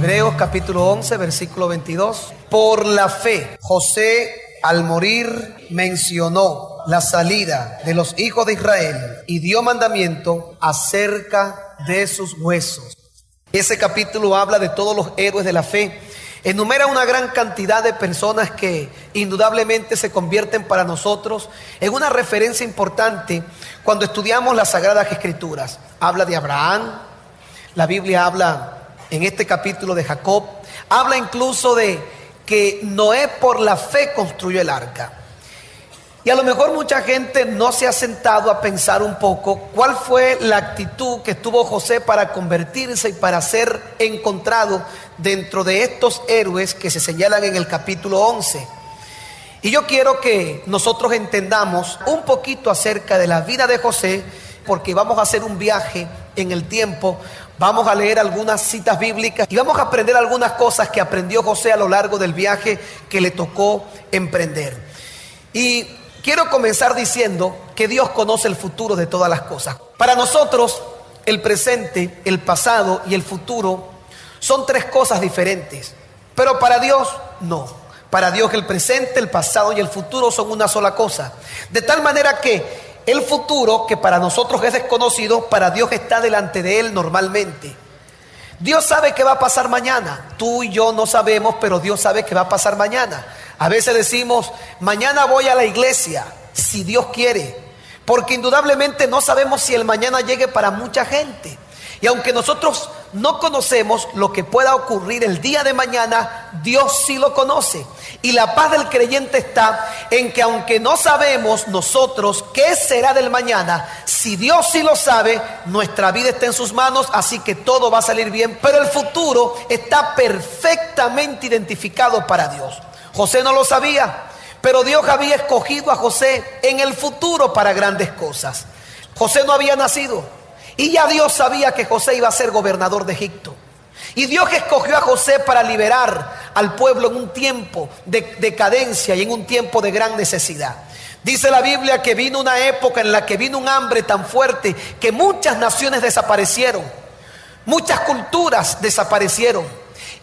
Hebreos capítulo 11, versículo 22. Por la fe, José al morir mencionó la salida de los hijos de Israel y dio mandamiento acerca de sus huesos. Ese capítulo habla de todos los héroes de la fe. Enumera una gran cantidad de personas que indudablemente se convierten para nosotros en una referencia importante cuando estudiamos las Sagradas Escrituras. Habla de Abraham, la Biblia habla en este capítulo de Jacob, habla incluso de que Noé por la fe construyó el arca. Y a lo mejor mucha gente no se ha sentado a pensar un poco cuál fue la actitud que tuvo José para convertirse y para ser encontrado dentro de estos héroes que se señalan en el capítulo 11. Y yo quiero que nosotros entendamos un poquito acerca de la vida de José, porque vamos a hacer un viaje en el tiempo, vamos a leer algunas citas bíblicas y vamos a aprender algunas cosas que aprendió José a lo largo del viaje que le tocó emprender. Y quiero comenzar diciendo que Dios conoce el futuro de todas las cosas. Para nosotros, el presente, el pasado y el futuro son tres cosas diferentes. Pero para Dios, no. Para Dios el presente, el pasado y el futuro son una sola cosa. De tal manera que el futuro, que para nosotros es desconocido, para Dios está delante de Él normalmente. Dios sabe qué va a pasar mañana. Tú y yo no sabemos, pero Dios sabe qué va a pasar mañana. A veces decimos, mañana voy a la iglesia, si Dios quiere, porque indudablemente no sabemos si el mañana llegue para mucha gente. Y aunque nosotros no conocemos lo que pueda ocurrir el día de mañana, Dios sí lo conoce. Y la paz del creyente está en que aunque no sabemos nosotros qué será del mañana, si Dios sí lo sabe, nuestra vida está en sus manos, así que todo va a salir bien. Pero el futuro está perfectamente identificado para Dios. José no lo sabía, pero Dios había escogido a José en el futuro para grandes cosas. José no había nacido y ya Dios sabía que José iba a ser gobernador de Egipto. Y Dios escogió a José para liberar al pueblo en un tiempo de decadencia y en un tiempo de gran necesidad. Dice la Biblia que vino una época en la que vino un hambre tan fuerte que muchas naciones desaparecieron, muchas culturas desaparecieron.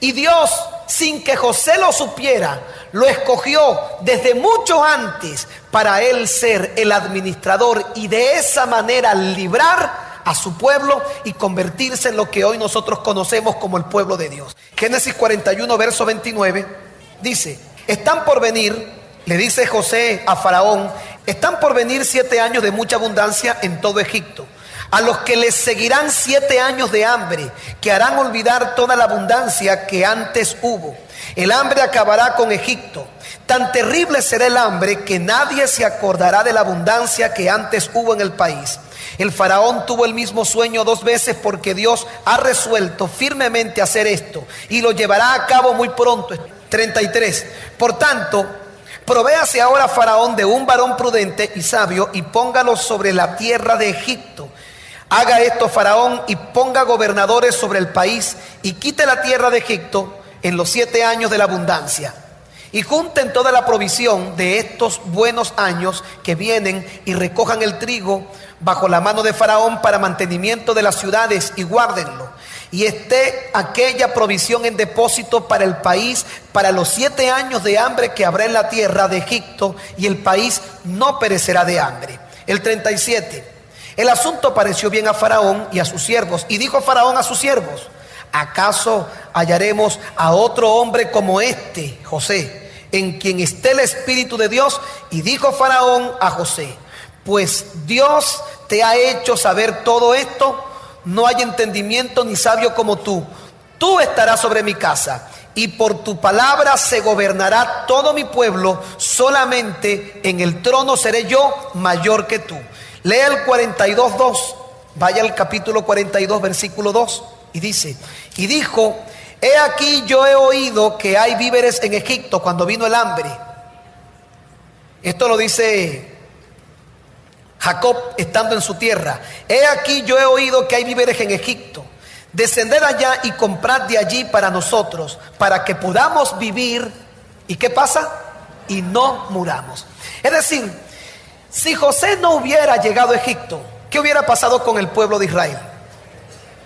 Y Dios, sin que José lo supiera, lo escogió desde mucho antes para él ser el administrador y de esa manera librar a su pueblo y convertirse en lo que hoy nosotros conocemos como el pueblo de Dios. Génesis 41, verso 29, dice, están por venir, le dice José a Faraón, están por venir 7 años de mucha abundancia en todo Egipto, a los que les seguirán 7 años de hambre, que harán olvidar toda la abundancia que antes hubo. El hambre acabará con Egipto. Tan terrible será el hambre que nadie se acordará de la abundancia que antes hubo en el país. El faraón tuvo el mismo sueño 2 veces porque Dios ha resuelto firmemente hacer esto y lo llevará a cabo muy pronto. 33. Por tanto, provéase ahora Faraón de un varón prudente y sabio y póngalo sobre la tierra de Egipto. Haga esto Faraón y ponga gobernadores sobre el país y quite la tierra de Egipto en los 7 años de la abundancia. Y junten toda la provisión de estos buenos años que vienen y recojan el trigo bajo la mano de Faraón para mantenimiento de las ciudades y guárdenlo. Y esté aquella provisión en depósito para el país para los 7 años de hambre que habrá en la tierra de Egipto y el país no perecerá de hambre. El 37. El asunto pareció bien a Faraón y a sus siervos y dijo Faraón a sus siervos, ¿acaso hallaremos a otro hombre como este, José, en quien esté el Espíritu de Dios? Y dijo Faraón a José, pues Dios te ha hecho saber todo esto, no hay entendimiento ni sabio como tú. Tú estarás sobre mi casa y por tu palabra se gobernará todo mi pueblo, solamente en el trono seré yo mayor que tú. Lea el 42:2, vaya al capítulo 42, versículo 2, y dice, y dijo, he aquí yo he oído que hay víveres en Egipto cuando vino el hambre. Esto lo dice Jacob estando en su tierra. He aquí yo he oído que hay víveres en Egipto. Descended allá y comprad de allí para nosotros, para que podamos vivir. ¿Y qué pasa? Y no muramos. Es decir, si José no hubiera llegado a Egipto, ¿qué hubiera pasado con el pueblo de Israel?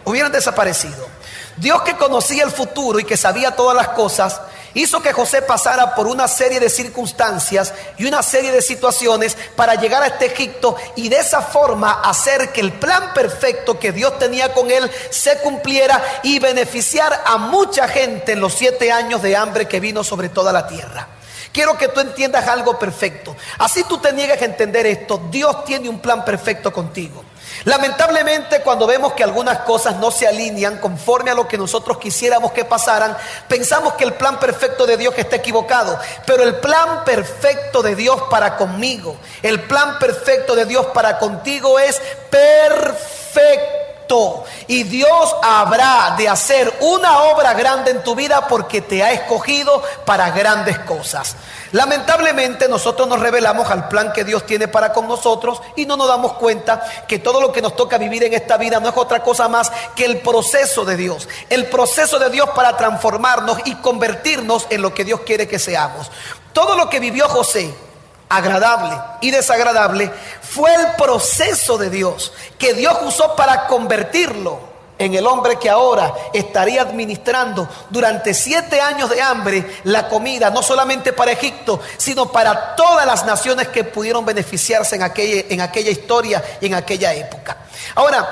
Hubieran desaparecido. Dios, que conocía el futuro y que sabía todas las cosas, hizo que José pasara por una serie de circunstancias y una serie de situaciones para llegar a este Egipto, y de esa forma hacer que el plan perfecto que Dios tenía con él se cumpliera y beneficiar a mucha gente en los 7 años de hambre que vino sobre toda la tierra. Quiero que tú entiendas algo perfecto. Así tú te niegas a entender esto, Dios tiene un plan perfecto contigo. Lamentablemente, cuando vemos que algunas cosas no se alinean conforme a lo que nosotros quisiéramos que pasaran, pensamos que el plan perfecto de Dios está equivocado. Pero el plan perfecto de Dios para conmigo, el plan perfecto de Dios para contigo es perfecto. Y Dios habrá de hacer una obra grande en tu vida porque te ha escogido para grandes cosas. Lamentablemente nosotros nos rebelamos al plan que Dios tiene para con nosotros y no nos damos cuenta que todo lo que nos toca vivir en esta vida no es otra cosa más que el proceso de Dios. El proceso de Dios para transformarnos y convertirnos en lo que Dios quiere que seamos. Todo lo que vivió José, agradable y desagradable, fue el proceso de Dios que Dios usó para convertirlo en el hombre que ahora estaría administrando durante 7 años de hambre la comida, no solamente para Egipto, sino para todas las naciones que pudieron beneficiarse en aquella historia y en aquella época. Ahora,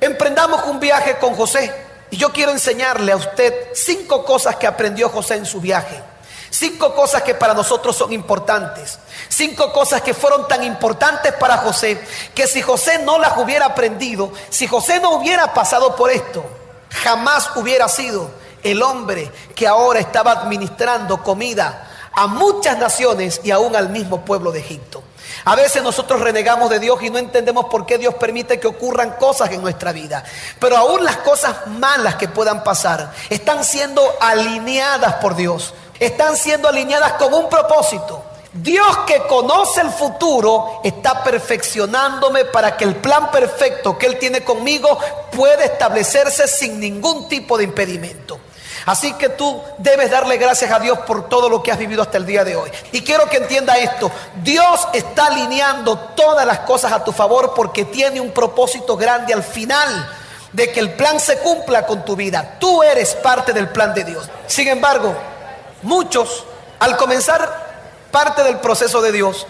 emprendamos un viaje con José, y yo quiero enseñarle a usted 5 cosas que aprendió José en su viaje. 5 cosas que para nosotros son importantes. 5 cosas que fueron tan importantes para José que si José no las hubiera aprendido, si José no hubiera pasado por esto, jamás hubiera sido el hombre que ahora estaba administrando comida a muchas naciones y aún al mismo pueblo de Egipto. A veces nosotros renegamos de Dios y no entendemos por qué Dios permite que ocurran cosas en nuestra vida. Pero aún las cosas malas que puedan pasar están siendo alineadas por Dios. Están siendo alineadas con un propósito. Dios, que conoce el futuro, está perfeccionándome para que el plan perfecto que Él tiene conmigo pueda establecerse sin ningún tipo de impedimento. Así que tú debes darle gracias a Dios por todo lo que has vivido hasta el día de hoy. Y quiero que entienda esto: Dios está alineando todas las cosas a tu favor porque tiene un propósito grande al final de que el plan se cumpla con tu vida. Tú eres parte del plan de Dios. Sin embargo, muchos, al comenzar parte del proceso de Dios,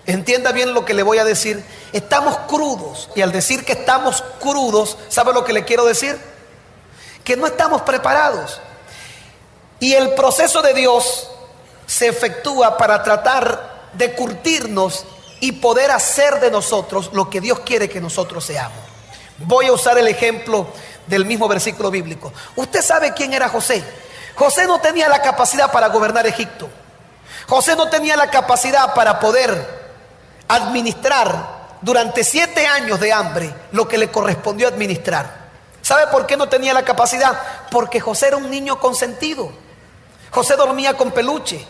entienda bien lo que le voy a decir, estamos crudos. Y al decir que estamos crudos, ¿sabe lo que le quiero decir? Que no estamos preparados. Y el proceso de Dios se efectúa para tratar de curtirnos y poder hacer de nosotros lo que Dios quiere que nosotros seamos. Voy a usar el ejemplo del mismo versículo bíblico. Usted sabe quién era José. José no tenía la capacidad para gobernar Egipto. José no tenía la capacidad para poder administrar durante 7 años de hambre lo que le correspondió administrar. ¿Sabe por qué no tenía la capacidad? Porque José era un niño consentido. José dormía con peluche.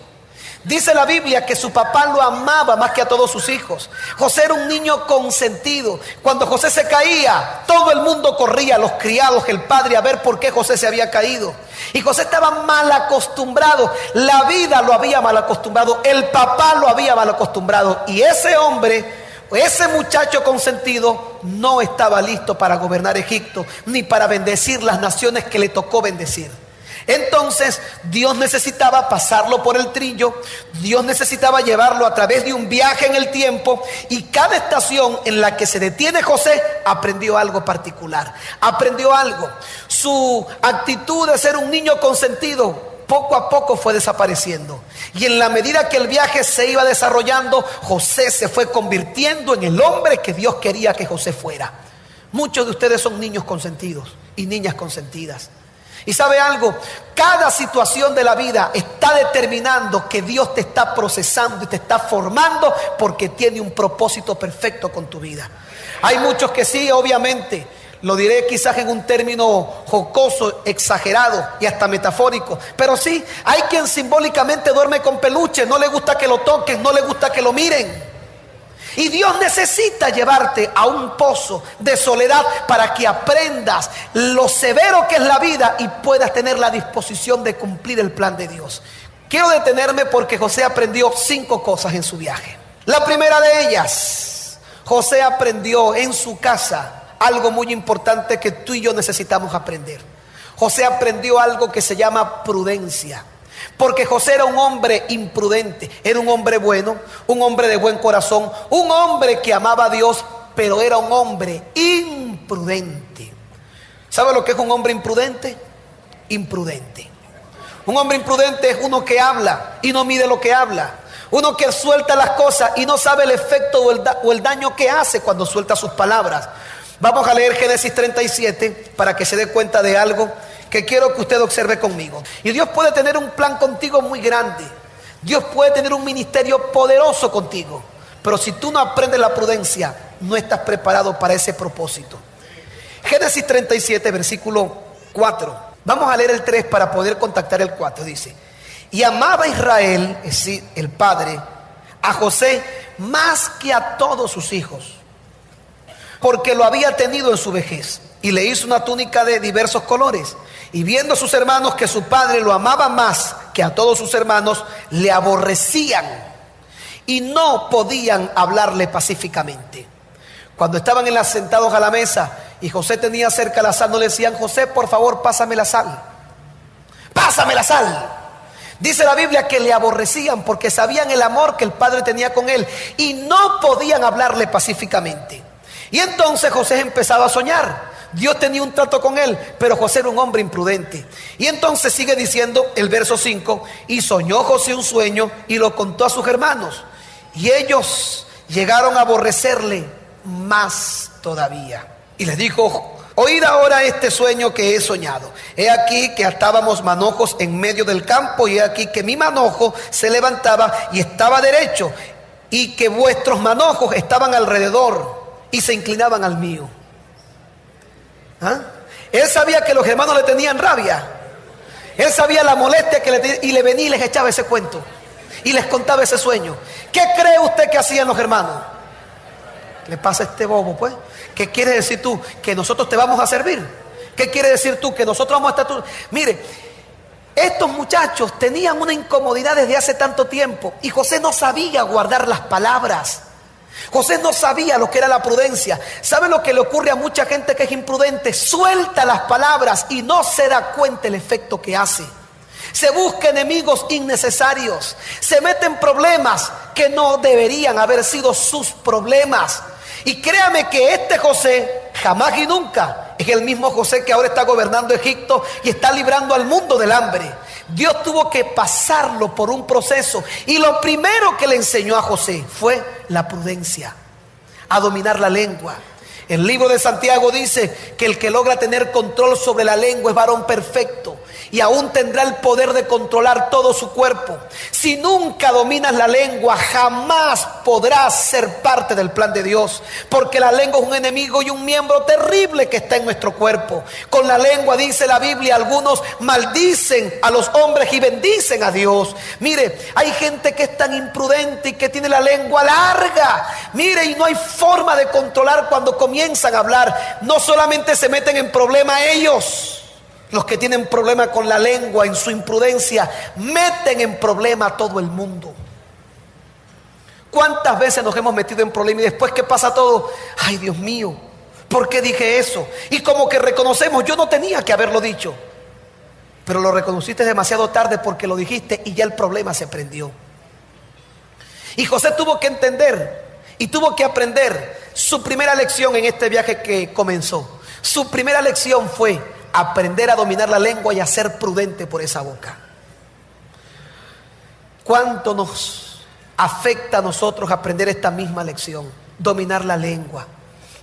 Dice la Biblia que su papá lo amaba más que a todos sus hijos. José era un niño consentido. Cuando José se caía, todo el mundo corría, los criados, el padre, a ver por qué José se había caído. Y José estaba mal acostumbrado. La vida lo había mal acostumbrado. El papá lo había mal acostumbrado. Y ese hombre, ese muchacho consentido, no estaba listo para gobernar Egipto, ni para bendecir las naciones que le tocó bendecir. Entonces Dios necesitaba pasarlo por el trillo. Dios necesitaba llevarlo a través de un viaje en el tiempo. Y cada estación en la que se detiene José, aprendió algo particular. Aprendió algo. Su actitud de ser un niño consentido poco a poco fue desapareciendo. Y en la medida que el viaje se iba desarrollando, José se fue convirtiendo en el hombre que Dios quería que José fuera. Muchos de ustedes son niños consentidos y niñas consentidas. Y sabe algo, cada situación de la vida está determinando que Dios te está procesando y te está formando porque tiene un propósito perfecto con tu vida. Hay muchos que sí, obviamente, lo diré quizás en un término jocoso, exagerado y hasta metafórico, pero sí, hay quien simbólicamente duerme con peluche, no le gusta que lo toquen, no le gusta que lo miren. Y Dios necesita llevarte a un pozo de soledad para que aprendas lo severo que es la vida y puedas tener la disposición de cumplir el plan de Dios. Quiero detenerme porque José aprendió 5 cosas en su viaje. La primera de ellas, José aprendió en su casa algo muy importante que tú y yo necesitamos aprender. José aprendió algo que se llama prudencia. Porque José era un hombre imprudente, era un hombre bueno, un hombre de buen corazón, un hombre que amaba a Dios, pero era un hombre imprudente. ¿Sabe lo que es un hombre imprudente? Imprudente. Un hombre imprudente es uno que habla y no mide lo que habla. Uno que suelta las cosas y no sabe el efecto o el daño que hace cuando suelta sus palabras. Vamos a leer Génesis 37 para que se dé cuenta de algo que quiero que usted observe conmigo. Y Dios puede tener un plan contigo muy grande. Dios puede tener un ministerio poderoso contigo. Pero si tú no aprendes la prudencia, no estás preparado para ese propósito. Génesis 37, versículo 4. Vamos a leer el 3 para poder contactar el 4. Dice: y amaba Israel, es decir, el padre, a José más que a todos sus hijos, porque lo había tenido en su vejez, y le hizo una túnica de diversos colores. Y viendo sus hermanos que su padre lo amaba más que a todos sus hermanos, le aborrecían y no podían hablarle pacíficamente. Cuando estaban sentados a la mesa y José tenía cerca la sal, no le decían: José, por favor, pásame la sal. Pásame la sal. Dice la Biblia que le aborrecían porque sabían el amor que el padre tenía con él y no podían hablarle pacíficamente. Y entonces José empezaba a soñar. Dios tenía un trato con él, pero José era un hombre imprudente. Y entonces sigue diciendo el verso 5: y soñó José un sueño y lo contó a sus hermanos, y ellos llegaron a aborrecerle más todavía. Y les dijo: oíd ahora este sueño que he soñado. He aquí que atábamos manojos en medio del campo, y he aquí que mi manojo se levantaba y estaba derecho, y que vuestros manojos estaban alrededor y se inclinaban al mío. ¿Ah? Él sabía que los hermanos le tenían rabia. Él sabía la molestia que le tenía, y le venía y les echaba ese cuento y les contaba ese sueño. ¿Qué cree usted que hacían los hermanos? Le pasa a este bobo, pues. ¿Qué quiere decir tú? ¿Que nosotros te vamos a servir? ¿Qué quiere decir tú? ¿Que nosotros vamos a estar tú? Mire, estos muchachos tenían una incomodidad desde hace tanto tiempo, y José no sabía guardar las palabras. José no sabía lo que era la prudencia. ¿Sabe lo que le ocurre a mucha gente que es imprudente? Suelta las palabras y no se da cuenta el efecto que hace. Se busca enemigos innecesarios. Se mete en problemas que no deberían haber sido sus problemas. Y créame que este José jamás y nunca es el mismo José que ahora está gobernando Egipto y está librando al mundo del hambre. Dios tuvo que pasarlo por un proceso, y lo primero que le enseñó a José fue la prudencia, a dominar la lengua. El libro de Santiago dice que el que logra tener control sobre la lengua es varón perfecto, y aún tendrá el poder de controlar todo su cuerpo. Si nunca dominas la lengua, jamás podrás ser parte del plan de Dios, porque la lengua es un enemigo y un miembro terrible que está en nuestro cuerpo. Con la lengua, dice la Biblia, algunos maldicen a los hombres y bendicen a Dios. Mire, hay gente que es tan imprudente y que tiene la lengua larga. Mire, y no hay forma de controlar cuando comienzan a hablar. No solamente se meten en problemas ellos. Los que tienen problema con la lengua en su imprudencia meten en problema a todo el mundo. ¿Cuántas veces nos hemos metido en problemas y después que pasa todo? Ay, Dios mío, ¿por qué dije eso? Y como que reconocemos: yo no tenía que haberlo dicho. Pero lo reconociste demasiado tarde porque lo dijiste y ya el problema se prendió. Y José tuvo que entender y tuvo que aprender su primera lección en este viaje que comenzó. Su primera lección fue aprender a dominar la lengua y a ser prudente por esa boca. ¿Cuánto nos afecta a nosotros aprender esta misma lección? Dominar la lengua.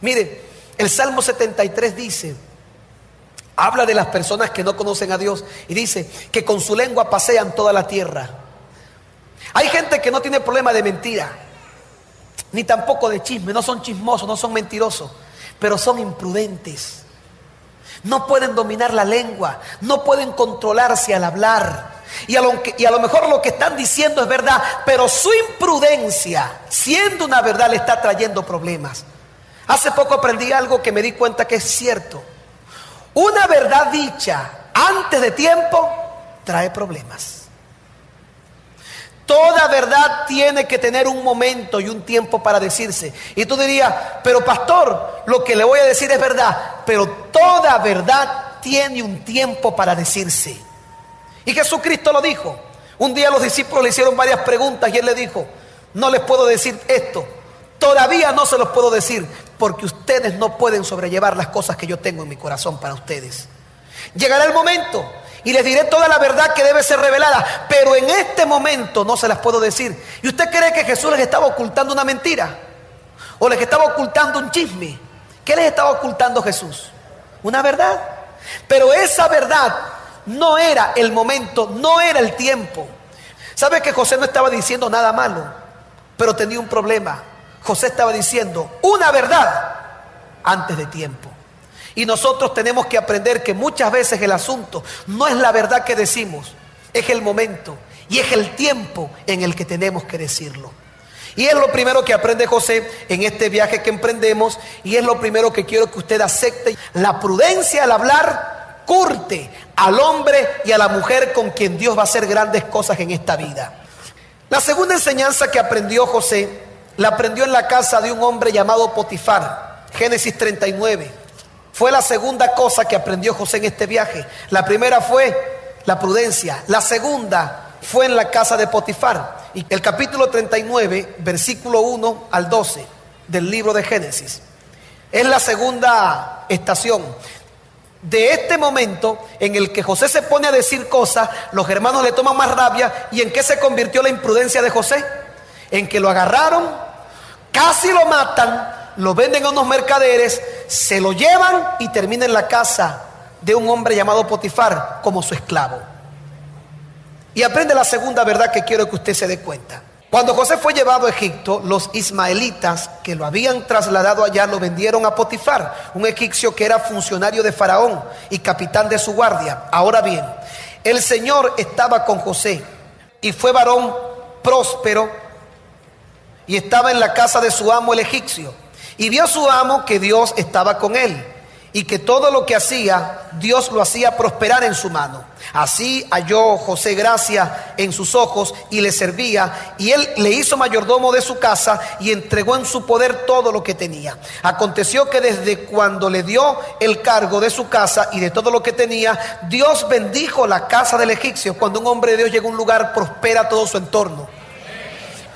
Mire, el Salmo 73 dice, habla de las personas que no conocen a Dios, y dice que con su lengua pasean toda la tierra. Hay gente que no tiene problema de mentira, ni tampoco de chisme. No son chismosos, no son mentirosos, pero son imprudentes. No pueden dominar la lengua, no pueden controlarse al hablar. Y a lo mejor lo que están diciendo es verdad, pero su imprudencia, siendo una verdad, le está trayendo problemas. Hace poco aprendí algo que me di cuenta que es cierto. Una verdad dicha antes de tiempo trae problemas. Toda verdad tiene que tener un momento y un tiempo para decirse. Y tú dirías: pero pastor, lo que le voy a decir es verdad. Pero toda verdad tiene un tiempo para decirse. Y Jesucristo lo dijo. Un día los discípulos le hicieron varias preguntas y él le dijo: no les puedo decir esto, todavía no se los puedo decir, porque ustedes no pueden sobrellevar las cosas que yo tengo en mi corazón para ustedes. Llegará el momento y les diré toda la verdad que debe ser revelada, pero en este momento no se las puedo decir. ¿Y usted cree que Jesús les estaba ocultando una mentira? ¿O les estaba ocultando un chisme? ¿Qué les estaba ocultando Jesús? Una verdad. Pero esa verdad no era el momento, no era el tiempo. ¿Sabe que José no estaba diciendo nada malo? Pero tenía un problema. José estaba diciendo una verdad antes de tiempo. Y nosotros tenemos que aprender que muchas veces el asunto no es la verdad que decimos, es el momento y es el tiempo en el que tenemos que decirlo. Y es lo primero que aprende José en este viaje que emprendemos, y es lo primero que quiero que usted acepte. La prudencia al hablar curte al hombre y a la mujer con quien Dios va a hacer grandes cosas en esta vida. La segunda enseñanza que aprendió José, la aprendió en la casa de un hombre llamado Potifar. Génesis 39. Fue la segunda cosa que aprendió José en este viaje. La primera fue la prudencia. La segunda fue en la casa de Potifar. Y el capítulo 39, versículo 1 al 12 del libro de Génesis, es la segunda estación de este momento en el que José se pone a decir cosas. Los hermanos le toman más rabia. ¿Y en qué se convirtió la imprudencia de José? En que lo agarraron, casi lo matan, lo venden a unos mercaderes, se lo llevan y termina en la casa de un hombre llamado Potifar como su esclavo. Y aprende la segunda verdad que quiero que usted se dé cuenta. Cuando José fue llevado a Egipto, los ismaelitas que lo habían trasladado allá lo vendieron a Potifar, un egipcio que era funcionario de Faraón y capitán de su guardia. Ahora bien, el Señor estaba con José y fue varón próspero y estaba en la casa de su amo el egipcio. Y vio su amo que Dios estaba con él y que todo lo que hacía, Dios lo hacía prosperar en su mano. Así halló José gracia en sus ojos y le servía, y él le hizo mayordomo de su casa y entregó en su poder todo lo que tenía. Aconteció que desde cuando le dio el cargo de su casa y de todo lo que tenía, Dios bendijo la casa del egipcio. Cuando un hombre de Dios llega a un lugar, prospera todo su entorno.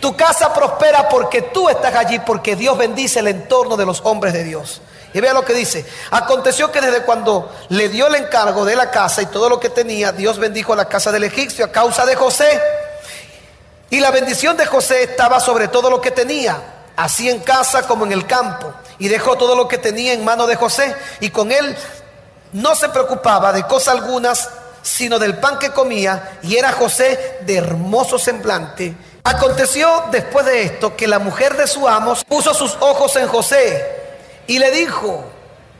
Tu casa prospera porque tú estás allí, porque Dios bendice el entorno de los hombres de Dios. Y vea lo que dice: aconteció que desde cuando le dio el encargo de la casa y todo lo que tenía, Dios bendijo la casa del egipcio a causa de José. Y la bendición de José estaba sobre todo lo que tenía, así en casa como en el campo. Y dejó todo lo que tenía en mano de José, y con él no se preocupaba de cosa algunas, sino del pan que comía. Y era José de hermoso semblante. Aconteció después de esto que la mujer de su amo puso sus ojos en José y le dijo: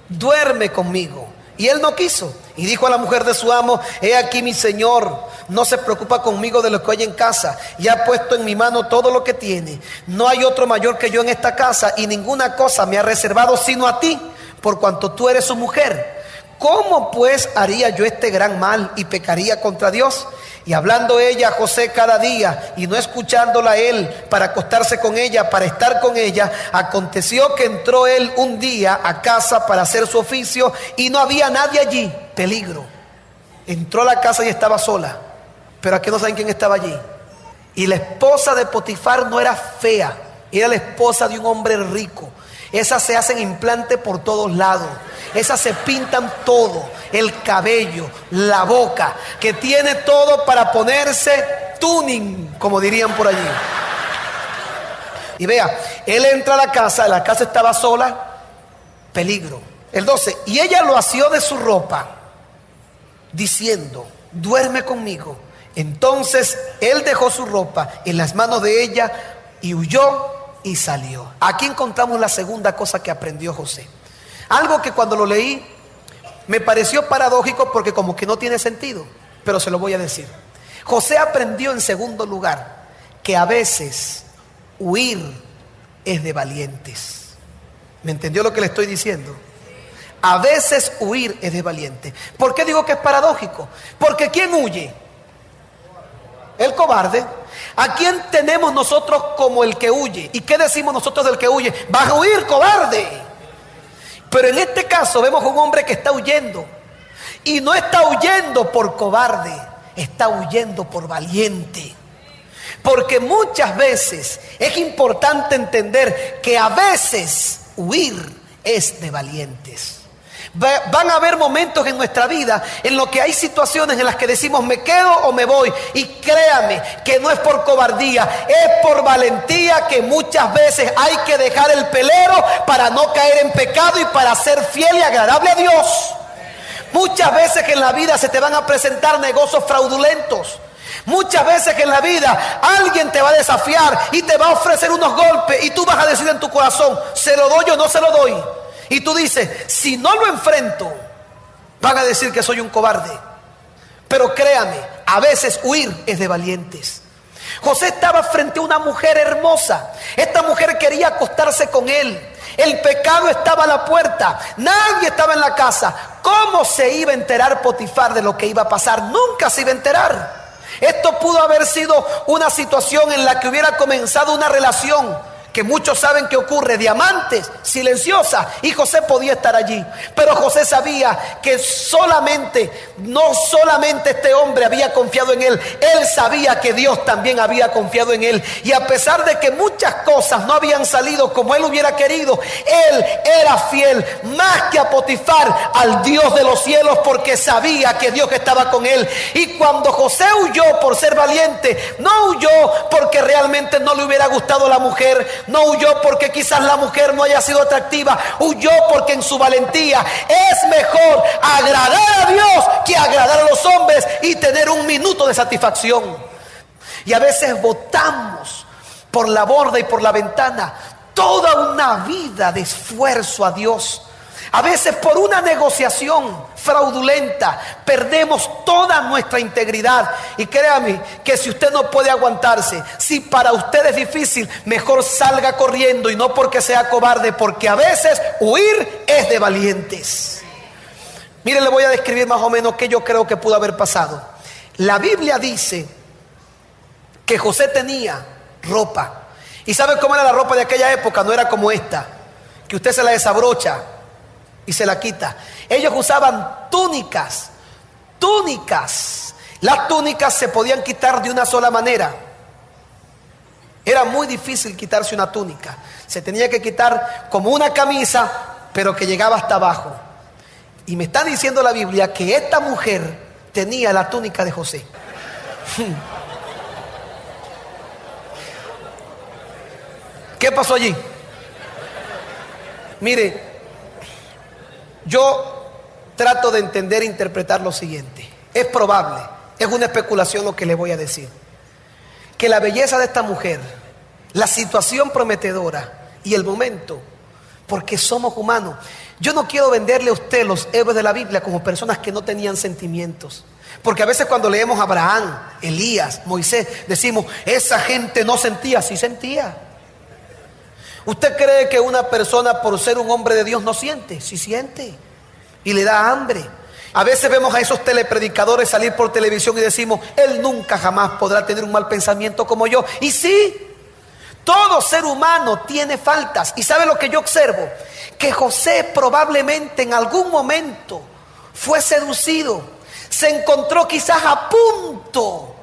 duerme conmigo. Y él no quiso. Y dijo a la mujer de su amo: he aquí mi señor no se preocupa conmigo de lo que hay en casa, y ha puesto en mi mano todo lo que tiene. No hay otro mayor que yo en esta casa, y ninguna cosa me ha reservado sino a ti, por cuanto tú eres su mujer. ¿Cómo pues haría yo este gran mal y pecaría contra Dios? Y hablando ella a José cada día y no escuchándola a él para acostarse con ella, para estar con ella, aconteció que entró él un día a casa para hacer su oficio y no había nadie allí. Peligro. Entró a la casa y estaba sola. Pero aquí no saben quién estaba allí. Y la esposa de Potifar no era fea, era la esposa de un hombre rico. Esas se hacen implante por todos lados. Esas se pintan todo, el cabello, la boca, que tiene todo para ponerse tuning, como dirían por allí. Y vea, él entra a la casa estaba sola, peligro. El 12, y ella lo asió de su ropa, diciendo: duerme conmigo. Entonces él dejó su ropa en las manos de ella y huyó y salió. Aquí encontramos la segunda cosa que aprendió José. Algo que cuando lo leí me pareció paradójico porque como que no tiene sentido, pero se lo voy a decir. José aprendió en segundo lugar que a veces huir es de valientes. ¿Me entendió lo que le estoy diciendo? A veces huir es de valientes. ¿Por qué digo que es paradójico? Porque ¿quién huye? El cobarde. ¿A quién tenemos nosotros como el que huye? ¿Y qué decimos nosotros del que huye? Vas a huir, cobarde. Pero en este caso vemos a un hombre que está huyendo. Y no está huyendo por cobarde, está huyendo por valiente. Porque muchas veces es importante entender que a veces huir es de valientes. Van a haber momentos en nuestra vida en los que hay situaciones en las que decimos me quedo o me voy. Y créame que no es por cobardía, es por valentía, que muchas veces hay que dejar el pelero para no caer en pecado y para ser fiel y agradable a Dios. Muchas veces que en la vida se te van a presentar negocios fraudulentos. Muchas veces que en la vida alguien te va a desafiar y te va a ofrecer unos golpes y tú vas a decir en tu corazón, ¿se lo doy o no se lo doy? Y tú dices, si no lo enfrento, van a decir que soy un cobarde. Pero créame, a veces huir es de valientes. José estaba frente a una mujer hermosa. Esta mujer quería acostarse con él. El pecado estaba a la puerta. Nadie estaba en la casa. ¿Cómo se iba a enterar Potifar de lo que iba a pasar? Nunca se iba a enterar. Esto pudo haber sido una situación en la que hubiera comenzado una relación que muchos saben que ocurre, de amantes, silenciosa, y José podía estar allí. Pero José sabía que no solamente este hombre había confiado en él, él sabía que Dios también había confiado en él. Y a pesar de que muchas cosas no habían salido como él hubiera querido, él era fiel más que a Potifar al Dios de los cielos, porque sabía que Dios estaba con él. Y cuando José huyó por ser valiente, no huyó porque realmente no le hubiera gustado la mujer, no huyó porque quizás la mujer no haya sido atractiva, huyó porque en su valentía es mejor agradar a Dios que agradar a los hombres y tener un minuto de satisfacción. Y a veces botamos por la borda y por la ventana toda una vida de esfuerzo a Dios. A veces por una negociación fraudulenta perdemos toda nuestra integridad. Y créame que si usted no puede aguantarse, si para usted es difícil, mejor salga corriendo, y no porque sea cobarde, porque a veces huir es de valientes. Mire, le voy a describir más o menos qué yo creo que pudo haber pasado. La Biblia dice que José tenía ropa. ¿Y sabe cómo era la ropa de aquella época? No era como esta, que usted se la desabrocha y se la quita. Ellos usaban túnicas. Las túnicas se podían quitar de una sola manera. Era muy difícil quitarse una túnica. Se tenía que quitar como una camisa, pero que llegaba hasta abajo. Y me está diciendo la Biblia que esta mujer tenía la túnica de José. ¿Qué pasó allí? Mire, yo trato de entender e interpretar lo siguiente. Es probable, es una especulación lo que le voy a decir, que la belleza de esta mujer, la situación prometedora y el momento, porque somos humanos. Yo no quiero venderle a usted los héroes de la Biblia como personas que no tenían sentimientos. Porque a veces cuando leemos a Abraham, Elías, Moisés, decimos, esa gente no sentía. Sí sentía. ¿Usted cree que una persona por ser un hombre de Dios no siente? Sí siente. Y le da hambre. A veces vemos a esos telepredicadores salir por televisión y decimos, él nunca jamás podrá tener un mal pensamiento como yo. Y sí, todo ser humano tiene faltas. ¿Y sabe lo que yo observo? Que José probablemente en algún momento fue seducido. Se encontró quizás a punto,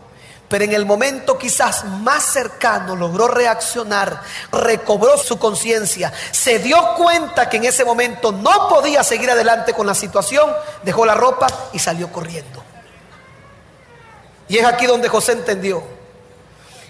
pero en el momento quizás más cercano logró reaccionar, recobró su conciencia, se dio cuenta que en ese momento no podía seguir adelante con la situación, dejó la ropa y salió corriendo. Y es aquí donde José entendió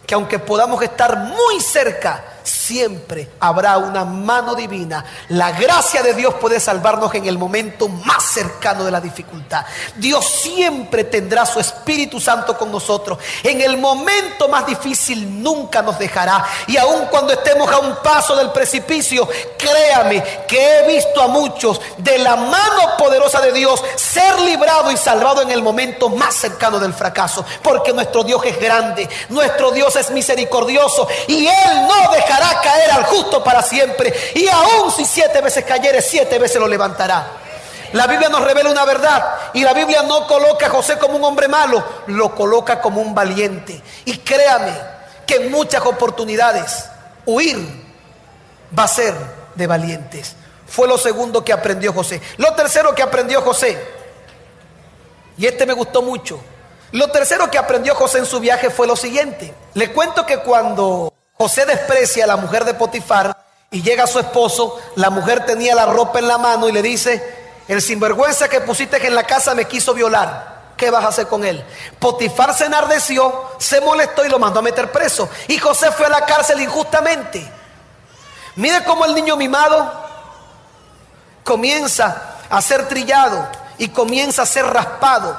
que aunque podamos estar muy cerca, siempre habrá una mano divina. La gracia de Dios puede salvarnos en el momento más cercano de la dificultad. Dios siempre tendrá su Espíritu Santo con nosotros. En el momento más difícil nunca nos dejará. Y aun cuando estemos a un paso del precipicio, créame que he visto a muchos de la mano poderosa de Dios ser librado y salvado en el momento más cercano del fracaso. Porque nuestro Dios es grande, nuestro Dios es misericordioso y Él no dejará caer al justo para siempre, y aun si 7 veces cayere, 7 veces lo levantará. La Biblia nos revela una verdad, y la Biblia no coloca a José como un hombre malo, lo coloca como un valiente. Y créame que en muchas oportunidades huir va a ser de valientes. Fue lo segundo que aprendió José. Lo tercero que aprendió José Y este me gustó mucho. Lo tercero que aprendió José en su viaje fue lo siguiente. Le cuento que cuando José desprecia a la mujer de Potifar y llega a su esposo, la mujer tenía la ropa en la mano y le dice: el sinvergüenza que pusiste en la casa me quiso violar. ¿Qué vas a hacer con él? Potifar se enardeció, se molestó y lo mandó a meter preso. Y José fue a la cárcel injustamente. Mire cómo el niño mimado comienza a ser trillado y comienza a ser raspado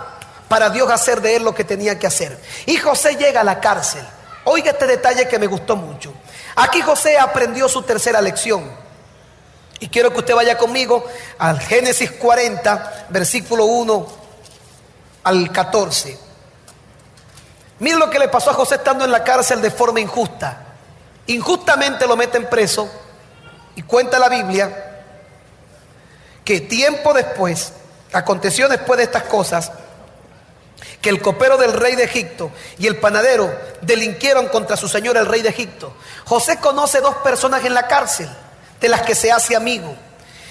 para Dios hacer de él lo que tenía que hacer. Y José llega a la cárcel. Oiga este detalle que me gustó mucho. Aquí José aprendió su tercera lección. Y quiero que usted vaya conmigo al Génesis 40, versículo 1 al 14. Mire lo que le pasó a José estando en la cárcel de forma injusta. Injustamente lo meten preso. Y cuenta la Biblia que tiempo después, aconteció después de estas cosas, que el copero del rey de Egipto y el panadero delinquieron contra su señor el rey de Egipto. José conoce dos personas en la cárcel, de las que se hace amigo.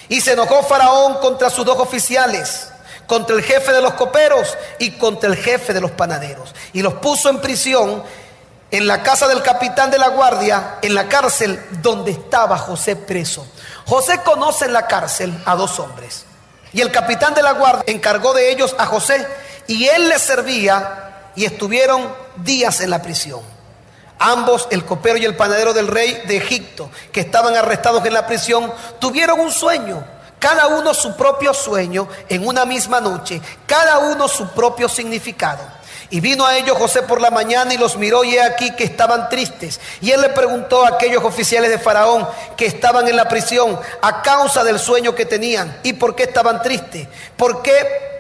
Y se enojó Faraón contra sus dos oficiales, contra el jefe de los coperos y contra el jefe de los panaderos. Y los puso en prisión en la casa del capitán de la guardia, en la cárcel donde estaba José preso. José conoce en la cárcel a dos hombres. Y el capitán de la guardia encargó de ellos a José, y él les servía, y estuvieron días en la prisión. Ambos, el copero y el panadero del rey de Egipto, que estaban arrestados en la prisión, tuvieron un sueño, cada uno su propio sueño en una misma noche, cada uno su propio significado. Y vino a ellos José por la mañana y los miró, y he aquí que estaban tristes. Y él le preguntó a aquellos oficiales de Faraón que estaban en la prisión a causa del sueño que tenían y por qué estaban tristes. ¿Por qué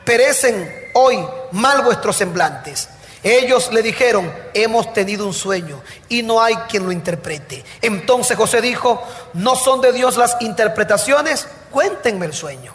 perecen hoy mal vuestros semblantes? Ellos le dijeron: hemos tenido un sueño y no hay quien lo interprete. Entonces José dijo: ¿no son de Dios las interpretaciones? Cuéntenme el sueño.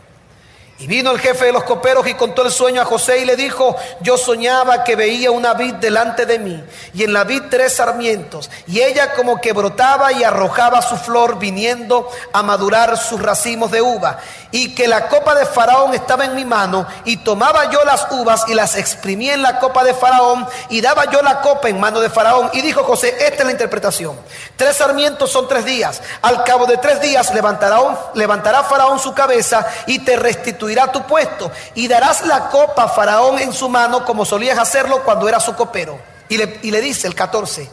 Y vino el jefe de los coperos y contó el sueño a José y le dijo: yo soñaba que veía una vid delante de mí, y en la vid 3 sarmientos, y ella como que brotaba y arrojaba su flor, viniendo a madurar sus racimos de uva, y que la copa de Faraón estaba en mi mano, y tomaba yo las uvas y las exprimía en la copa de Faraón, y daba yo la copa en mano de Faraón. Y dijo José: esta es la interpretación. 3 sarmientos son 3 días. Al cabo de 3 días levantará Faraón su cabeza y te restituirá tu puesto, y darás la copa a Faraón en su mano, como solías hacerlo cuando eras su copero. Y le dice el 14: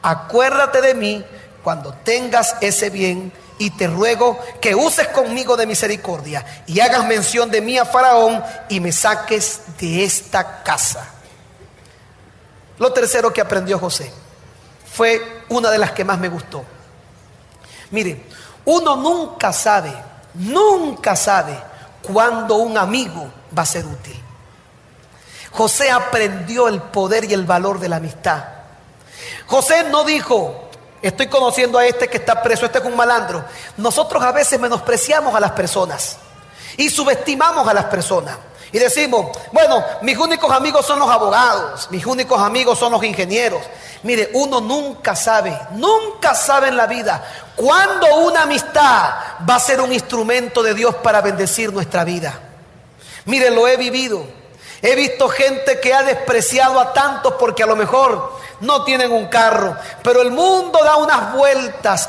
acuérdate de mí cuando tengas ese bien, y te ruego que uses conmigo de misericordia, y hagas mención de mí a Faraón, y me saques de esta casa. Lo tercero que aprendió José fue una de las que más me gustó. Mire, uno nunca sabe cuando un amigo va a ser útil. José aprendió el poder y el valor de la amistad. José no dijo: estoy conociendo a este que está preso, este es un malandro. Nosotros a veces menospreciamos a las personas y subestimamos a las personas. Y decimos: bueno, mis únicos amigos son los abogados, mis únicos amigos son los ingenieros. Mire, uno nunca sabe en la vida cuándo una amistad va a ser un instrumento de Dios para bendecir nuestra vida. Mire, lo he vivido. He visto gente que ha despreciado a tantos porque a lo mejor no tienen un carro, pero el mundo da unas vueltas,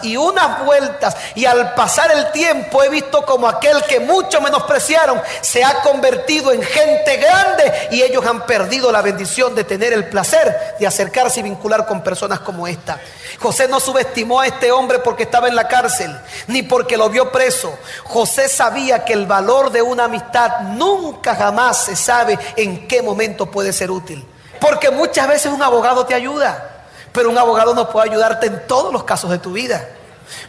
y al pasar el tiempo he visto como aquel que muchos menospreciaron se ha convertido en gente grande, y ellos han perdido la bendición de tener el placer de acercarse y vincular con personas como esta. José no subestimó a este hombre porque estaba en la cárcel, ni porque lo vio preso. José sabía que el valor de una amistad nunca jamás se sabe en qué momento puede ser útil. Porque muchas veces un abogado te ayuda, pero un abogado no puede ayudarte en todos los casos de tu vida.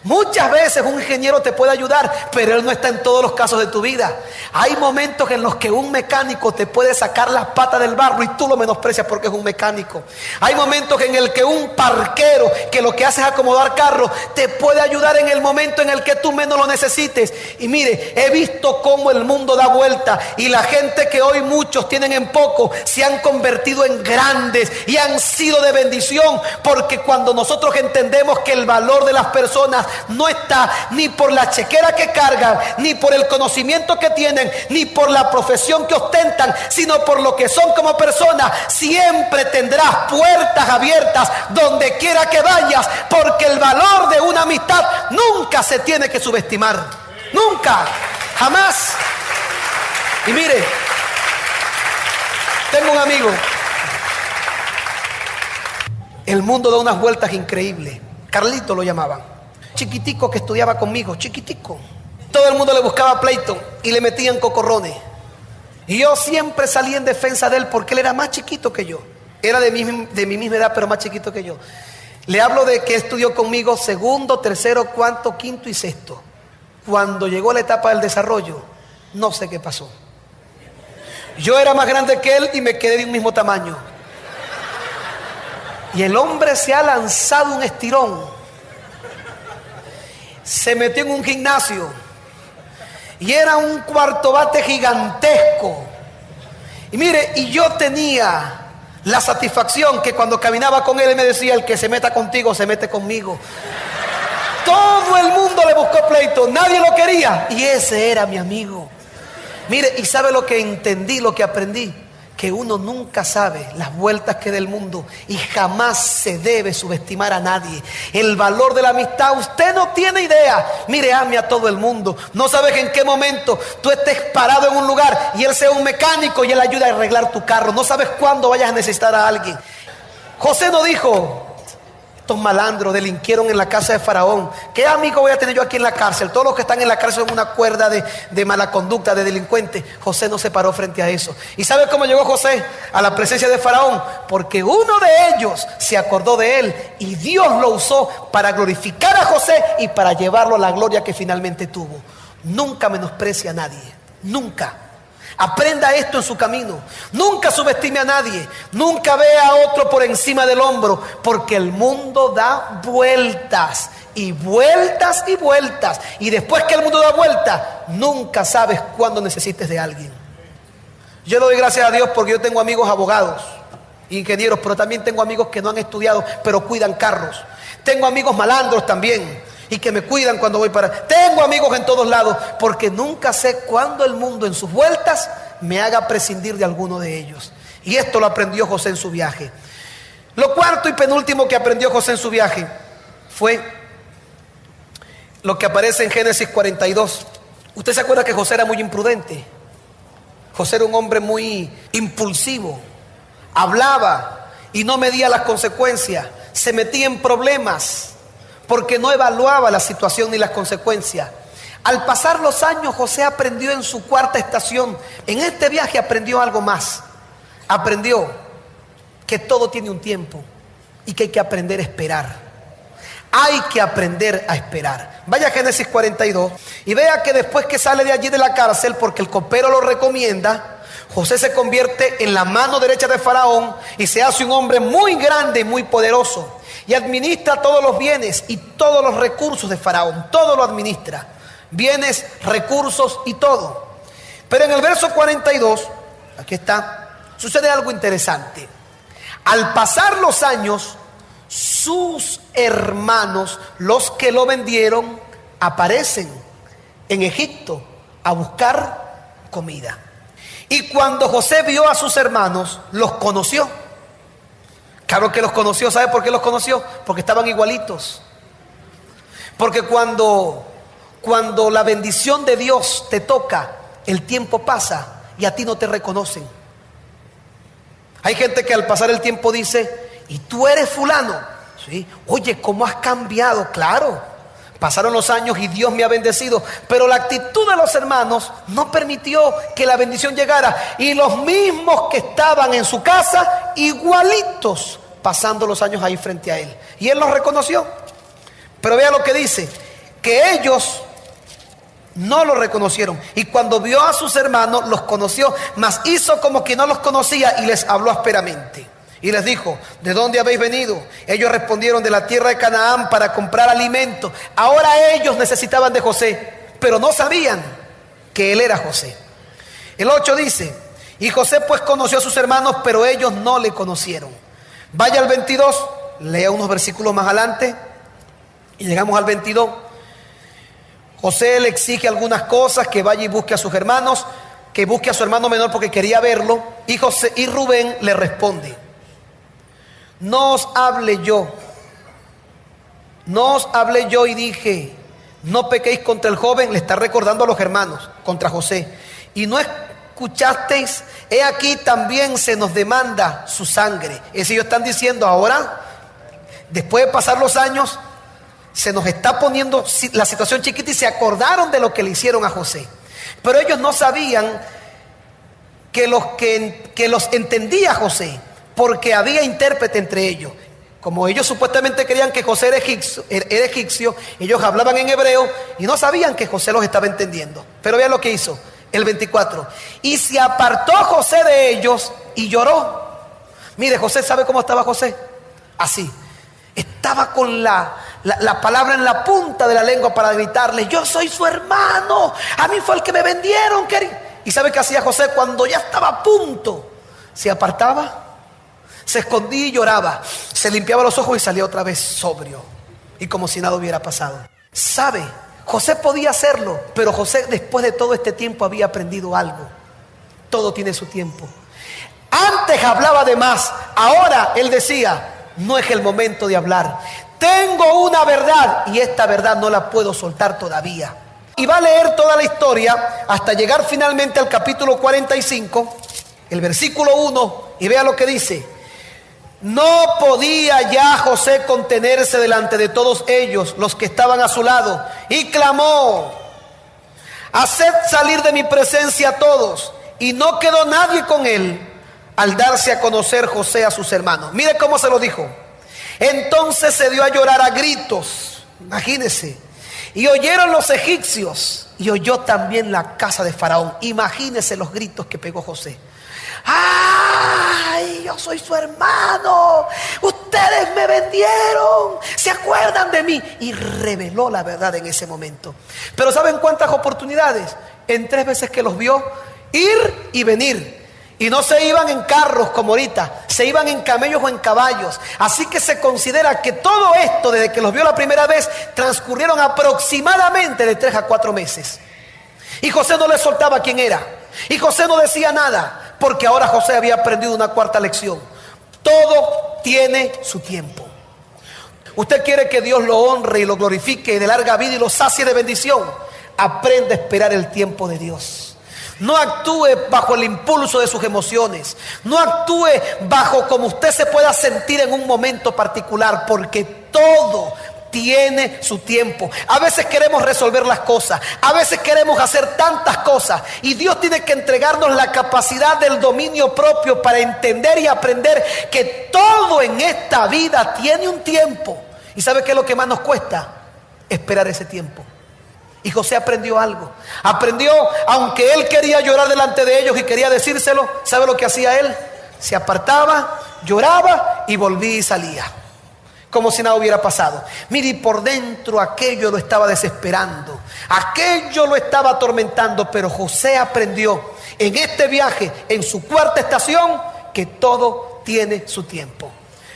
Muchas veces un ingeniero te puede ayudar, pero él no está en todos los casos de tu vida. Hay momentos en los que un mecánico te puede sacar las patas del barro y tú lo menosprecias porque es un mecánico. Hay momentos en el que un parquero, que lo que hace es acomodar carros, te puede ayudar en el momento en el que tú menos lo necesites. Y mire, he visto cómo el mundo da vuelta, y la gente que hoy muchos tienen en poco se han convertido en grandes y han sido de bendición, porque cuando nosotros entendemos que el valor de las personas personas no está ni por la chequera que cargan, ni por el conocimiento que tienen, ni por la profesión que ostentan, sino por lo que son como personas. Siempre tendrás puertas abiertas donde quiera que vayas, porque el valor de una amistad nunca se tiene que subestimar. Nunca, jamás. Y mire, tengo un amigo. El mundo da unas vueltas increíbles. Carlito lo llamaban. Chiquitico que estudiaba conmigo, chiquitico. Todo el mundo le buscaba pleito y le metían cocorrones. Y yo siempre salí en defensa de él porque él era más chiquito que yo. Era de mi misma edad, pero más chiquito que yo. Le hablo de que estudió conmigo segundo, tercero, cuarto, quinto y sexto. Cuando llegó la etapa del desarrollo, no sé qué pasó. Yo era más grande que él y me quedé de un mismo tamaño. Y el hombre se ha lanzado un estirón. Se metió en un gimnasio. Y era un cuarto bate gigantesco. Y mire, y yo tenía la satisfacción que cuando caminaba con él me decía: el que se meta contigo se mete conmigo. Todo el mundo le buscó pleito, nadie lo quería, y ese era mi amigo. Mire, y sabe lo que entendí, lo que aprendí, que uno nunca sabe las vueltas que da el mundo y jamás se debe subestimar a nadie. El valor de la amistad, usted no tiene idea. Mire, ame a todo el mundo. No sabes en qué momento tú estés parado en un lugar y él sea un mecánico y él ayuda a arreglar tu carro. No sabes cuándo vayas a necesitar a alguien. José no dijo: estos malandros delinquieron en la casa de Faraón, ¿qué amigo voy a tener yo aquí en la cárcel? Todos los que están en la cárcel son una cuerda de mala conducta, de delincuentes. José no se paró frente a eso. ¿Y sabe cómo llegó José a la presencia de Faraón? Porque uno de ellos se acordó de él y Dios lo usó para glorificar a José y para llevarlo a la gloria que finalmente tuvo. Nunca menosprecie a nadie, nunca. Aprenda esto en su camino. Nunca subestime a nadie. Nunca vea a otro por encima del hombro, porque el mundo da vueltas y vueltas y vueltas. Y después que el mundo da vueltas, nunca sabes cuándo necesites de alguien. Yo le doy gracias a Dios porque yo tengo amigos abogados, ingenieros, pero también tengo amigos que no han estudiado, pero cuidan carros. Tengo amigos malandros también, y que me cuidan cuando voy para... Tengo amigos en todos lados, porque nunca sé cuándo el mundo en sus vueltas me haga prescindir de alguno de ellos. Y esto lo aprendió José en su viaje. Lo cuarto y penúltimo que aprendió José en su viaje fue lo que aparece en Génesis 42. Usted se acuerda que José era muy imprudente. José era un hombre muy impulsivo. Hablaba y no medía las consecuencias. Se metía en problemas porque no evaluaba la situación ni las consecuencias. Al pasar los años, José aprendió en su cuarta estación. En este viaje aprendió algo más. Aprendió que todo tiene un tiempo y que hay que aprender a esperar. Hay que aprender a esperar. Vaya a Génesis 42 y vea que después que sale de allí de la cárcel, porque el copero lo recomienda, José se convierte en la mano derecha de Faraón y se hace un hombre muy grande y muy poderoso. Y administra todos los bienes y todos los recursos de Faraón. Todo lo administra. Bienes, recursos y todo. Pero en el verso 42, aquí está, sucede algo interesante. Al pasar los años, sus hermanos, los que lo vendieron, aparecen en Egipto a buscar comida. Y cuando José vio a sus hermanos, los conoció. Claro que los conoció. ¿Sabe por qué los conoció? Porque estaban igualitos. Porque cuando la bendición de Dios te toca, el tiempo pasa y a ti no te reconocen. Hay gente que al pasar el tiempo dice: ¿y tú eres fulano? Sí. Oye, ¿cómo has cambiado? Claro, pasaron los años y Dios me ha bendecido. Pero la actitud de los hermanos no permitió que la bendición llegara. Y los mismos que estaban en su casa, igualitos, pasando los años ahí frente a él. Y él los reconoció. Pero vea lo que dice, que ellos no lo reconocieron. Y cuando vio a sus hermanos, los conoció, mas hizo como que no los conocía y les habló ásperamente. Y les dijo: ¿de dónde habéis venido? Ellos respondieron: de la tierra de Canaán, para comprar alimento. Ahora ellos necesitaban de José, pero no sabían que él era José. El 8 dice: y José pues conoció a sus hermanos, pero ellos no le conocieron. Vaya al 22, lea unos versículos más adelante. Y llegamos al 22. José le exige algunas cosas, que vaya y busque a sus hermanos, que busque a su hermano menor porque quería verlo. Y Rubén le responde: no os hablé yo y dije, no pequéis contra el joven. Le está recordando a los hermanos, contra José. Y no escuchasteis, he aquí también se nos demanda su sangre. Es decir, ellos están diciendo ahora, después de pasar los años, se nos está poniendo la situación chiquita, y se acordaron de lo que le hicieron a José. Pero ellos no sabían que los entendía José, porque había intérprete entre ellos. Como ellos supuestamente creían que José era egipcio, ellos hablaban en hebreo y no sabían que José los estaba entendiendo. Pero vean lo que hizo, el 24. Y se apartó José de ellos y lloró. Mire, José, ¿sabe cómo estaba José? Así. Estaba con la palabra en la punta de la lengua para gritarle: yo soy su hermano, a mí fue el que me vendieron. ¿Y sabe qué hacía José cuando ya estaba a punto? Se apartaba, se escondía y lloraba, se limpiaba los ojos y salía otra vez sobrio y como si nada hubiera pasado. ¿Sabe? José podía hacerlo, pero José, después de todo este tiempo, había aprendido algo. Todo tiene su tiempo. Antes hablaba de más, ahora él decía: no es el momento de hablar. Tengo una verdad y esta verdad no la puedo soltar todavía. Y va a leer toda la historia hasta llegar finalmente al capítulo 45, el versículo 1, y vea lo que dice. No podía ya José contenerse delante de todos ellos, los que estaban a su lado, y clamó: haced salir de mi presencia a todos. Y no quedó nadie con él al darse a conocer José a sus hermanos. Mire cómo se lo dijo. Entonces se dio a llorar a gritos, imagínese, y oyeron los egipcios, y oyó también la casa de Faraón. Imagínese los gritos que pegó José. ¡Ay, yo soy su hermano! ¡Ustedes me vendieron! ¿Se acuerdan de mí? Y reveló la verdad en ese momento. Pero ¿saben cuántas oportunidades? En 3 veces que los vio ir y venir. Y no se iban en carros como ahorita, se iban en camellos o en caballos. Así que se considera que todo esto, desde que los vio la primera vez, transcurrieron aproximadamente de 3 a 4 meses. Y José no le soltaba quién era. Y José no decía nada, porque ahora José había aprendido una 4ª lección. Todo tiene su tiempo. Usted quiere que Dios lo honre y lo glorifique y de larga vida y lo sacie de bendición. Aprenda a esperar el tiempo de Dios. No actúe bajo el impulso de sus emociones. No actúe bajo como usted se pueda sentir en un momento particular, porque todo tiene su tiempo. A veces queremos resolver las cosas, a veces queremos hacer tantas cosas, y Dios tiene que entregarnos la capacidad del dominio propio para entender y aprender que todo en esta vida tiene un tiempo. ¿Y sabe qué es lo que más nos cuesta? Esperar ese tiempo. Y José aprendió algo. Aprendió, aunque él quería llorar delante de ellos y quería decírselo, ¿sabe lo que hacía él? Se apartaba, lloraba y volvía y salía, como si nada hubiera pasado. Mire, y por dentro aquello lo estaba desesperando, aquello lo estaba atormentando. Pero José aprendió en este viaje, en su 4ª estación, que todo tiene su tiempo.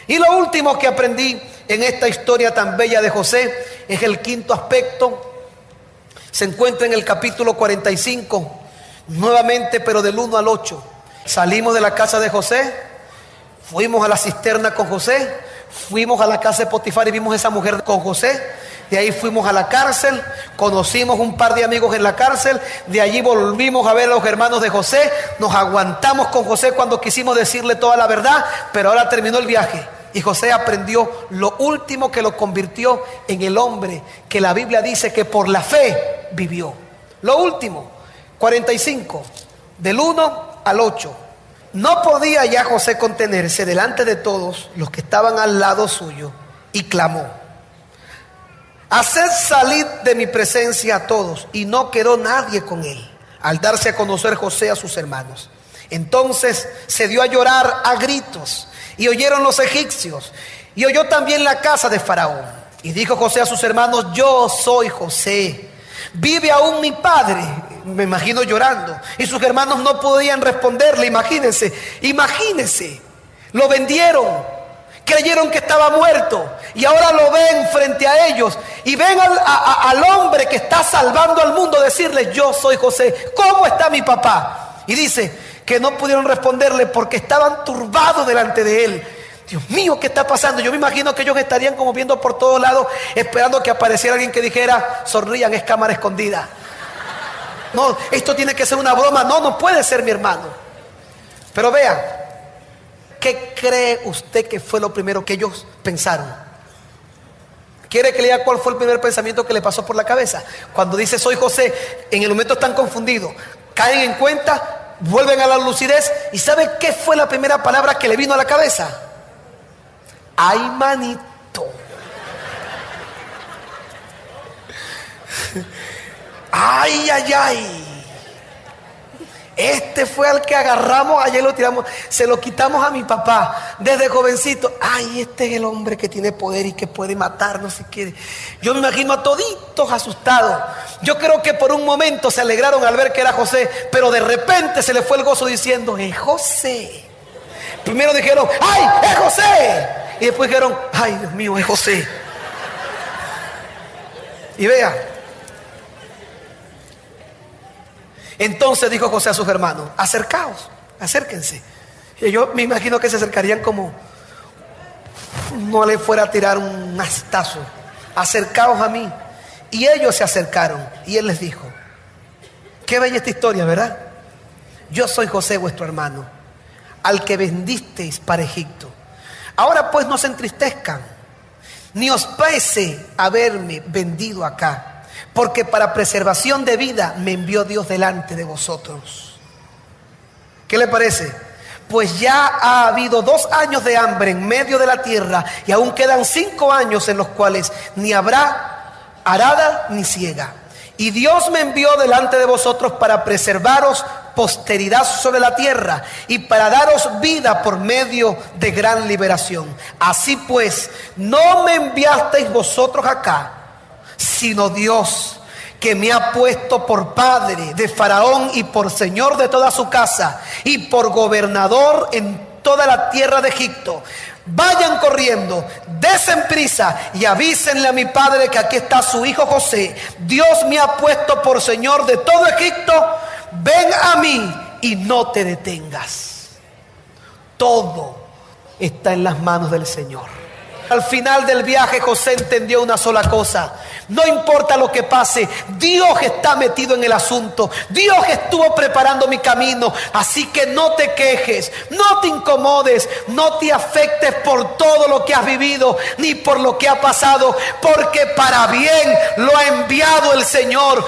Y lo último que aprendí en esta historia tan bella de José es el 5.º aspecto. Se encuentra en el capítulo 45, nuevamente, pero del 1 al 8. Salimos de la casa de José, fuimos a la cisterna con José, fuimos a la casa de Potifar y vimos a esa mujer con José. De ahí fuimos a la cárcel, conocimos un par de amigos en la cárcel. De allí volvimos a ver a los hermanos de José. Nos aguantamos con José cuando quisimos decirle toda la verdad, pero ahora terminó el viaje. Y José aprendió lo último que lo convirtió en el hombre que la Biblia dice que por la fe vivió. Lo último, 45, del 1 al 8. No podía ya José contenerse delante de todos los que estaban al lado suyo y clamó: haced salir de mi presencia a todos. Y no quedó nadie con él al darse a conocer José a sus hermanos. Entonces se dio a llorar a gritos, y oyeron los egipcios, y oyó también la casa de Faraón. Y dijo José a sus hermanos: yo soy José, ¿vive aún mi padre? Me imagino llorando. Y sus hermanos no podían responderle. Imagínense, lo vendieron. Creyeron que estaba muerto y ahora lo ven frente a ellos y ven al hombre que está salvando al mundo decirle: yo soy José, ¿cómo está mi papá? Y dice que no pudieron responderle porque estaban turbados delante de él. Dios mío, ¿qué está pasando? Yo me imagino que ellos estarían como viendo por todos lados, esperando que apareciera alguien que dijera: sonrían, es cámara escondida. No, esto tiene que ser una broma. No, no puede ser, mi hermano. Pero vea, ¿qué cree usted que fue lo primero que ellos pensaron? ¿Quiere que le diga cuál fue el primer pensamiento que le pasó por la cabeza? Cuando dice soy José, en el momento están confundidos, caen en cuenta, vuelven a la lucidez. ¿Y sabe qué fue la primera palabra que le vino a la cabeza? ¡Ay, manito! ¡Ay, ay, ay! Este fue al que agarramos, ayer lo tiramos, se lo quitamos a mi papá desde jovencito. Ay, este es el hombre que tiene poder y que puede matar, no sé qué. Yo me imagino a toditos asustados. Yo creo que por un momento se alegraron al ver que era José, pero de repente se le fue el gozo diciendo: es José. Primero dijeron: ¡ay, es José! Y después dijeron: ¡ay, Dios mío, es José! Y vea, entonces dijo José a sus hermanos: acercaos, acérquense. Y yo me imagino que se acercarían como no le fuera a tirar un astazo. Acercaos a mí. Y ellos se acercaron y él les dijo: qué bella esta historia, ¿verdad? Yo soy José, vuestro hermano, al que vendisteis para Egipto. Ahora pues no se entristezcan, ni os pese haberme vendido acá, porque para preservación de vida me envió Dios delante de vosotros. ¿Qué le parece? Pues ya ha habido 2 años de hambre en medio de la tierra, y aún quedan 5 años en los cuales ni habrá arada ni siega. Y Dios me envió delante de vosotros para preservaros posteridad sobre la tierra y para daros vida por medio de gran liberación. Así pues, no me enviasteis vosotros acá, sino Dios, que me ha puesto por padre de Faraón y por señor de toda su casa y por gobernador en toda la tierra de Egipto. Vayan corriendo, desen prisa y avísenle a mi padre que aquí está su hijo José. Dios me ha puesto por señor de todo Egipto. Ven a mí y no te detengas. Todo está en las manos del Señor. Al final del viaje José entendió una sola cosa: no importa lo que pase, Dios está metido en el asunto. Dios estuvo preparando mi camino. Así que no te quejes, no te incomodes, no te afectes por todo lo que has vivido ni por lo que ha pasado, porque para bien lo ha enviado el Señor.